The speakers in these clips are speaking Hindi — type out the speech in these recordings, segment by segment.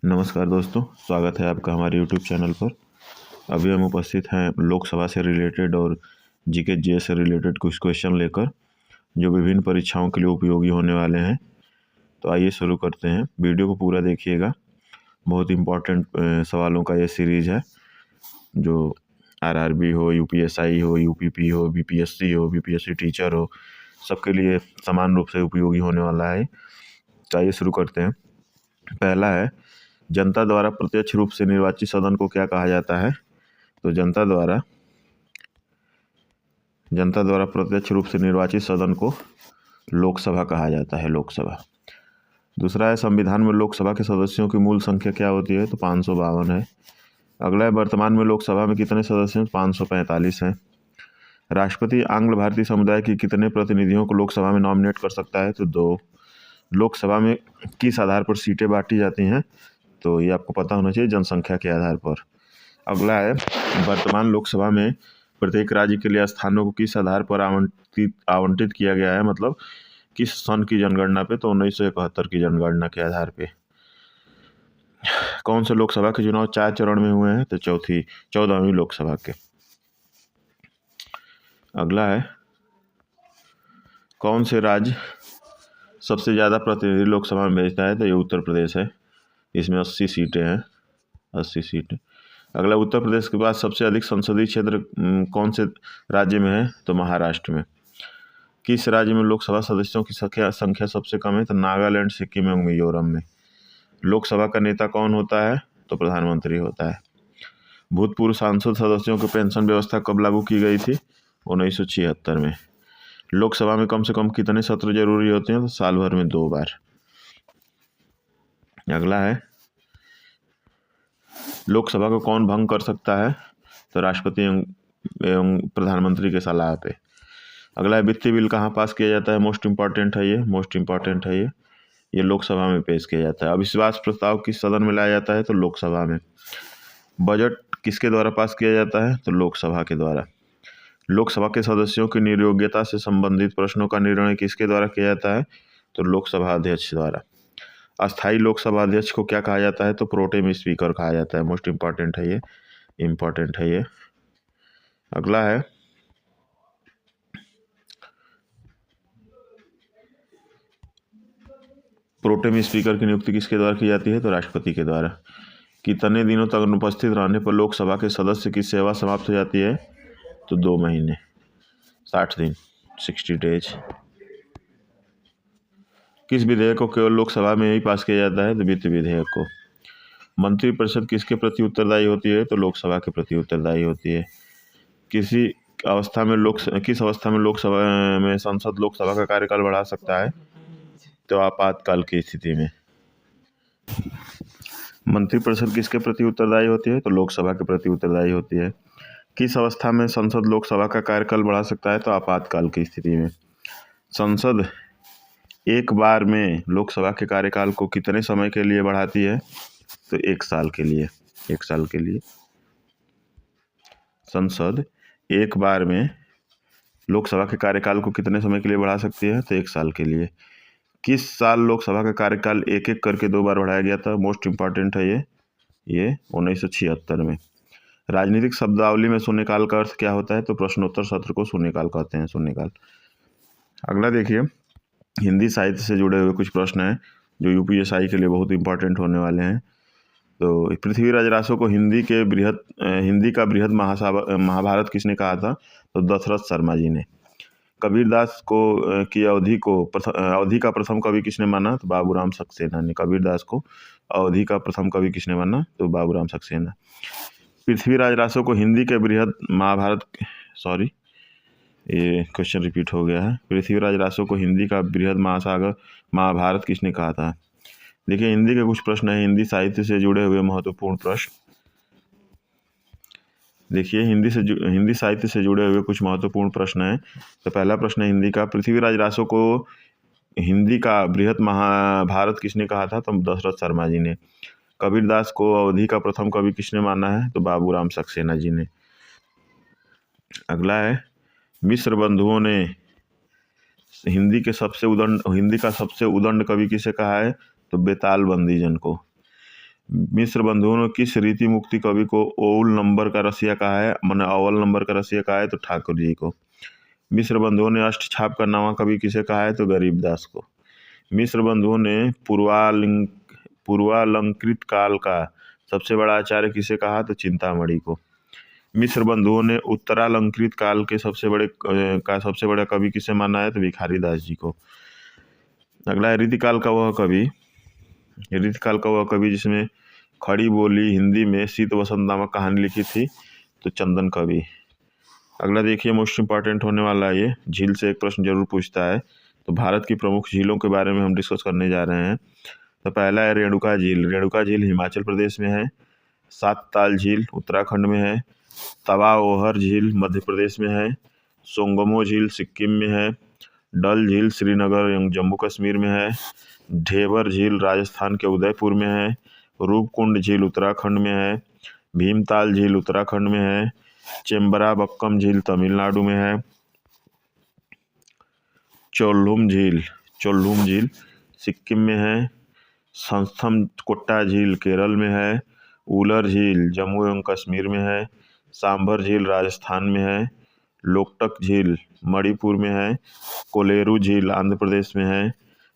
नमस्कार दोस्तों, स्वागत है आपका हमारे यूट्यूब चैनल पर। अभी हम उपस्थित हैं लोकसभा से रिलेटेड और जीके जीएस से रिलेटेड कुछ क्वेश्चन लेकर, जो विभिन्न परीक्षाओं के लिए उपयोगी होने वाले हैं। तो आइए शुरू करते हैं। वीडियो को पूरा देखिएगा। बहुत इम्पोर्टेंट सवालों का ये सीरीज़ है, जो आरआरबी हो, यूपीएसआई हो, यूपीपी हो, बीपीएससी हो, बीपीएससी टीचर हो, सबके लिए समान रूप से उपयोगी होने वाला है। तो आइए शुरू करते हैं। पहला है, जनता द्वारा प्रत्यक्ष रूप से निर्वाचित सदन को क्या कहा जाता है? तो जनता द्वारा प्रत्यक्ष रूप से निर्वाचित सदन को लोकसभा कहा जाता है, लोकसभा। दूसरा है, संविधान में लोकसभा के सदस्यों की मूल संख्या क्या होती है? तो 552 है। अगला है, वर्तमान में लोकसभा में कितने सदस्य हैं? 545 हैं। राष्ट्रपति आंग्ल भारतीय समुदाय के कितने प्रतिनिधियों को लोकसभा में नॉमिनेट कर सकता है? तो 2। लोकसभा में किस आधार पर सीटें बांटी जाती हैं? तो ये आपको पता होना चाहिए, जनसंख्या के आधार पर। अगला है, वर्तमान लोकसभा में प्रत्येक राज्य के लिए स्थानों को किस आधार पर आवंटित किया गया है, मतलब किस सन की जनगणना पे? तो 1971 की जनगणना के आधार पे। कौन से लोकसभा के चुनाव 4 चरण में हुए हैं? तो 14वीं लोकसभा के। अगला है, कौन से राज्य सबसे ज़्यादा प्रतिनिधि लोकसभा में भेजता है? तो ये उत्तर प्रदेश है। इसमें 80 सीटें हैं, 80 सीटें। अगला, उत्तर प्रदेश के बाद सबसे अधिक संसदीय क्षेत्र कौन से राज्य में है? तो महाराष्ट्र में। किस राज्य में लोकसभा सदस्यों की संख्या सबसे कम है? तो नागालैंड, सिक्किम एवं मिजोरम में। लोकसभा का नेता कौन होता है? तो प्रधानमंत्री होता है। भूतपूर्व सांसद सदस्यों की पेंशन व्यवस्था कब लागू की गई थी? 1976 में। लोकसभा में कम से कम कितने सत्र जरूरी होते हैं? तो साल भर में 2 बार। अगला है, लोकसभा को कौन भंग कर सकता है? तो राष्ट्रपति एवं प्रधानमंत्री के सलाह पे। अगला है, वित्तीय बिल कहाँ पास किया जाता है? मोस्ट इम्पॉर्टेंट है ये लोकसभा में पेश किया जाता है। अविश्वास प्रस्ताव किस सदन में लाया जाता है? तो लोकसभा में। बजट किसके द्वारा पास किया जाता है? तो लोकसभा के द्वारा। लोकसभा के सदस्यों की निर्योग्यता से संबंधित प्रश्नों का निर्णय किसके द्वारा किया जाता है? तो लोकसभा अध्यक्ष द्वारा। अस्थायी लोकसभा अध्यक्ष को क्या कहा जाता है? तो प्रोटेम स्पीकर कहा जाता है। मोस्ट इम्पॉर्टेंट है ये। अगला है, प्रोटेम स्पीकर की नियुक्ति किसके द्वारा की जाती है? तो राष्ट्रपति के द्वारा। कितने दिनों तक अनुपस्थित रहने पर लोकसभा के सदस्य की सेवा समाप्त हो जाती है? तो 2 महीने, 60 दिन, 60 डेज। किस विधेयक को केवल लोकसभा में ही पास किया जाता है? तो वित्त विधेयक को। मंत्रिपरिषद किसके प्रति उत्तरदायी होती है? तो लोकसभा के प्रति उत्तरदायी होती है। किस अवस्था में लोकसभा में संसद लोकसभा का कार्यकाल बढ़ा सकता है? तो आपातकाल की स्थिति में। मंत्रिपरिषद किसके प्रति उत्तरदायी होती है? तो लोकसभा के प्रति उत्तरदायी होती है। किस अवस्था में संसद लोकसभा का कार्यकाल बढ़ा सकता है? तो आपातकाल की स्थिति में। संसद एक बार में लोकसभा के कार्यकाल को कितने समय के लिए बढ़ाती है? तो 1 साल के लिए। 1 साल के लिए संसद एक बार में लोकसभा के कार्यकाल को कितने समय के लिए बढ़ा सकती है? तो 1 साल के लिए। किस साल लोकसभा का कार्यकाल एक एक करके 2 बार बढ़ाया गया था? मोस्ट इम्पॉर्टेंट है ये 1976 में। राजनीतिक शब्दावली में शून्यकाल का अर्थ क्या होता है? तो प्रश्नोत्तर सत्र को शून्यकाल कहते हैं, शून्यकाल। अगला देखिए, हिंदी साहित्य से जुड़े हुए कुछ प्रश्न हैं जो यूपीएसआई के लिए बहुत इंपॉर्टेंट होने वाले हैं। तो पृथ्वीराज रासो को हिंदी का बृहद महाभारत किसने कहा था? तो दशरथ शर्मा जी ने। कबीरदास की अवधि का प्रथम कवि किसने माना? तो बाबूराम सक्सेना ने। कबीरदास को अवधि का प्रथम कवि किसने माना? तो बाबूराम सक्सेना। पृथ्वीराज रासो को हिंदी के बृहद ये क्वेश्चन रिपीट हो गया है। पृथ्वीराज रासो को हिंदी का बृहद महाभारत किसने कहा था? देखिए, हिंदी के कुछ प्रश्न है, हिंदी साहित्य से जुड़े हुए महत्वपूर्ण प्रश्न। देखिए, हिंदी साहित्य से जुड़े हुए कुछ महत्वपूर्ण प्रश्न हैं। तो पहला प्रश्न है हिंदी का, पृथ्वीराज रासो को हिंदी का बृहद महाभारत किसने कहा था? तो दशरथ शर्मा जी ने। कबीरदास को अवधि का प्रथम कवि किसने माना है? तो बाबूराम सक्सेना जी ने। अगला है, मिश्र बंधुओं ने हिंदी का सबसे उदंड कवि किसे कहा है? तो बेताल बंदी जन को। मिस्र बंधुओं ने किस रीति मुक्ति कवि को ओउल नंबर का रसिया कहा है, मैंने अव्वल नंबर का रसिया कहा है तो ठाकुर जी को। मिस्र बंधुओं ने अष्टछाप का नामा कवि किसे कहा है तो गरीबदास को। मिस्र बंधुओं ने पूर्वालंकृत काल का सबसे बड़ा आचार्य किसे कहा तो चिंतामणि को। मिस्र बंधुओं ने उत्तरालंकृत काल के सबसे बड़ा कवि किसे माना है तो भिखारी दास जी को। अगला है रीतिकाल का वह कवि जिसमें खड़ी बोली हिंदी में शीत वसंत नामक कहानी लिखी थी तो चंदन कवि। अगला देखिए मोस्ट इंपॉर्टेंट होने वाला है ये, झील से एक प्रश्न जरूर पूछता है। तो भारत की प्रमुख झीलों के बारे में हम डिस्कस करने जा रहे हैं। तो पहला है रेणुका झील। रेणुका झील हिमाचल प्रदेश में है। सात ताल झील उत्तराखंड में है। तवा ओहर झील मध्य प्रदेश में है। सोंगमो झील सिक्किम में है। डल झील श्रीनगर एवं जम्मू कश्मीर में है। ढेबर झील राजस्थान के उदयपुर में है। रूपकुंड झील उत्तराखंड में है। भीमताल झील उत्तराखंड में है। चेम्बराबक्कम झील तमिलनाडु में है। चोल्लुम झील सिक्किम में है। संस्थम कोट्टा झील केरल में है। उलर झील जम्मू एवं कश्मीर में है। सांभर झील राजस्थान में है। लोकटक झील मणिपुर में है। कोलेरू झील आंध्र प्रदेश में है।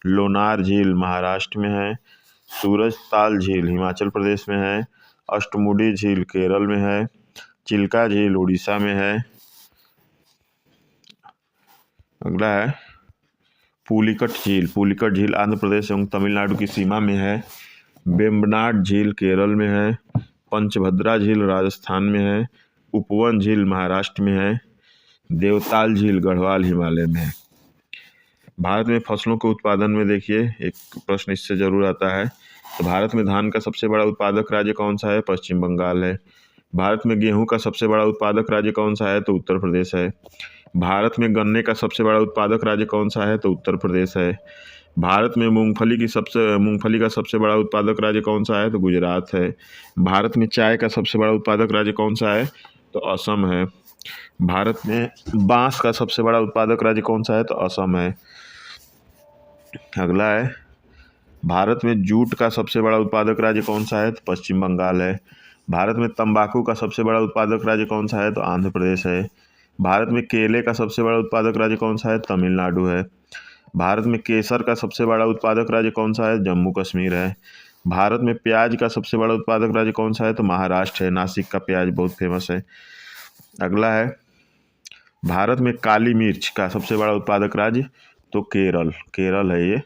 लोनार झील महाराष्ट्र में है। सूरज ताल झील हिमाचल प्रदेश में है। अष्टमुडी झील केरल में है। चिल्का झील उड़ीसा में है। अगला है पुलिकट झील आंध्र प्रदेश एवं तमिलनाडु की सीमा में है। बेम्बनाड झील केरल में है। पंचभद्रा झील राजस्थान में है। उपवन झील महाराष्ट्र में है। देवताल झील गढ़वाल हिमालय में है। भारत में फसलों के उत्पादन में देखिए एक प्रश्न इससे जरूर आता है। तो भारत में धान का सबसे बड़ा उत्पादक राज्य कौन सा है, पश्चिम बंगाल है। भारत में गेहूं का सबसे बड़ा उत्पादक राज्य कौन सा है तो उत्तर प्रदेश है। भारत में गन्ने का सबसे बड़ा उत्पादक राज्य कौन सा है तो उत्तर प्रदेश है। भारत में मूंगफली का सबसे बड़ा उत्पादक राज्य कौन सा है तो गुजरात है। भारत में चाय का सबसे बड़ा उत्पादक राज्य कौन सा है तो असम है। भारत में बांस का सबसे बड़ा उत्पादक राज्य कौन सा है तो असम है। अगला है भारत में जूट का सबसे बड़ा उत्पादक राज्य कौन सा है तो पश्चिम बंगाल है। भारत में तंबाकू का सबसे बड़ा उत्पादक राज्य कौन सा है तो आंध्र प्रदेश है। भारत में केले का सबसे बड़ा उत्पादक राज्य कौन सा है तमिलनाडु है। भारत में केसर का सबसे बड़ा उत्पादक राज्य कौन सा है जम्मू कश्मीर है। भारत में प्याज का सबसे बड़ा उत्पादक राज्य कौन सा है तो महाराष्ट्र है। नासिक का प्याज बहुत फेमस है। अगला है भारत में काली मिर्च का सबसे बड़ा उत्पादक राज्य तो केरल है ये,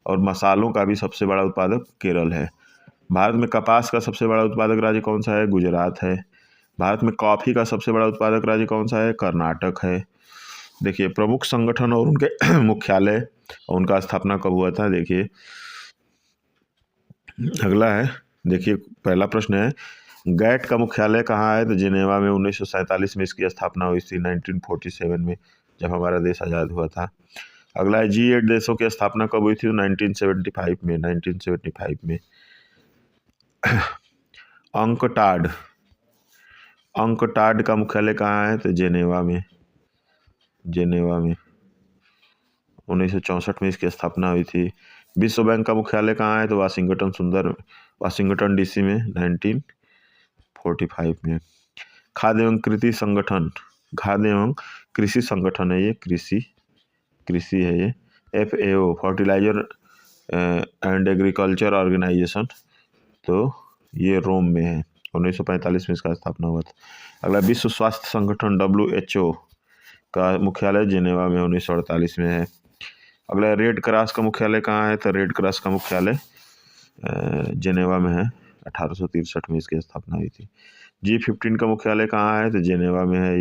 और मसालों का भी सबसे बड़ा उत्पादक केरल है। भारत में कपास का सबसे बड़ा उत्पादक राज्य कौन सा है गुजरात है। भारत में कॉफ़ी का सबसे बड़ा उत्पादक राज्य कौन सा है कर्नाटक है। देखिए प्रमुख संगठन और उनके मुख्यालय और उनका स्थापना कब हुआ था। देखिए अगला है, देखिए पहला प्रश्न है गैट का मुख्यालय कहाँ है तो जिनेवा में। 1947 में इसकी स्थापना हुई थी, 1947 में जब हमारा देश आज़ाद हुआ था। अगला है G8 देशों की स्थापना कब हुई थी तो 1975 में। अंकटाड का मुख्यालय कहाँ है तो जेनेवा में 1964 में इसकी स्थापना हुई थी। विश्व बैंक का मुख्यालय कहाँ है तो वाशिंगटन DC में 1945 में। खाद्य एवं कृषि संगठन है ये, कृषि है ये, FAO fertiliser and agriculture organisation, तो ये रोम में है। 1945 में इसका स्थापना हुआ था। अगला विश्व स्वास्थ्य संगठन WHO का मुख्यालय जिनेवा में 1948 में है। अगला रेड क्रॉस का मुख्यालय कहाँ है तो रेड क्रॉस का मुख्यालय जिनेवा में है। 1863 में इसकी स्थापना हुई थी। G15 का मुख्यालय कहाँ है तो जिनेवा में है,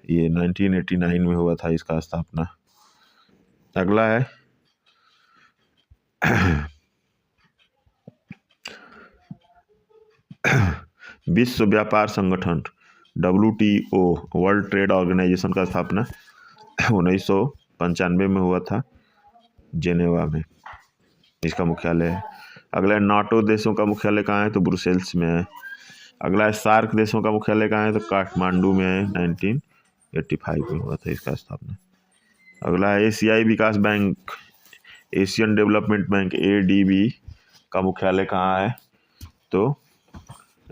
ये 1989 में हुआ था इसका स्थापना। अगला है विश्व व्यापार संगठन WTO वर्ल्ड ट्रेड ऑर्गेनाइजेशन का स्थापना 1995 में हुआ था, जेनेवा में इसका मुख्यालय है। अगला है नाटो देशों का मुख्यालय कहाँ है तो ब्रुसेल्स में है। अगला है सार्क देशों का मुख्यालय कहाँ है तो काठमांडू में है, 1985 में हुआ था इसका स्थापना। अगला है एशियाई विकास bank, Asian Development Bank ADB का मुख्यालय कहाँ है तो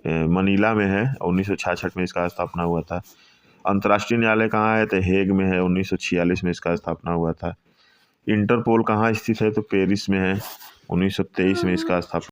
मनीला में है, 1966 में इसका स्थापना हुआ था। अंतर्राष्ट्रीय न्यायालय कहाँ है, तो हेग में है, 1946 में इसका स्थापना हुआ था। इंटरपोल कहाँ स्थित है, तो पेरिस में है, 1923 में इसका स्थापना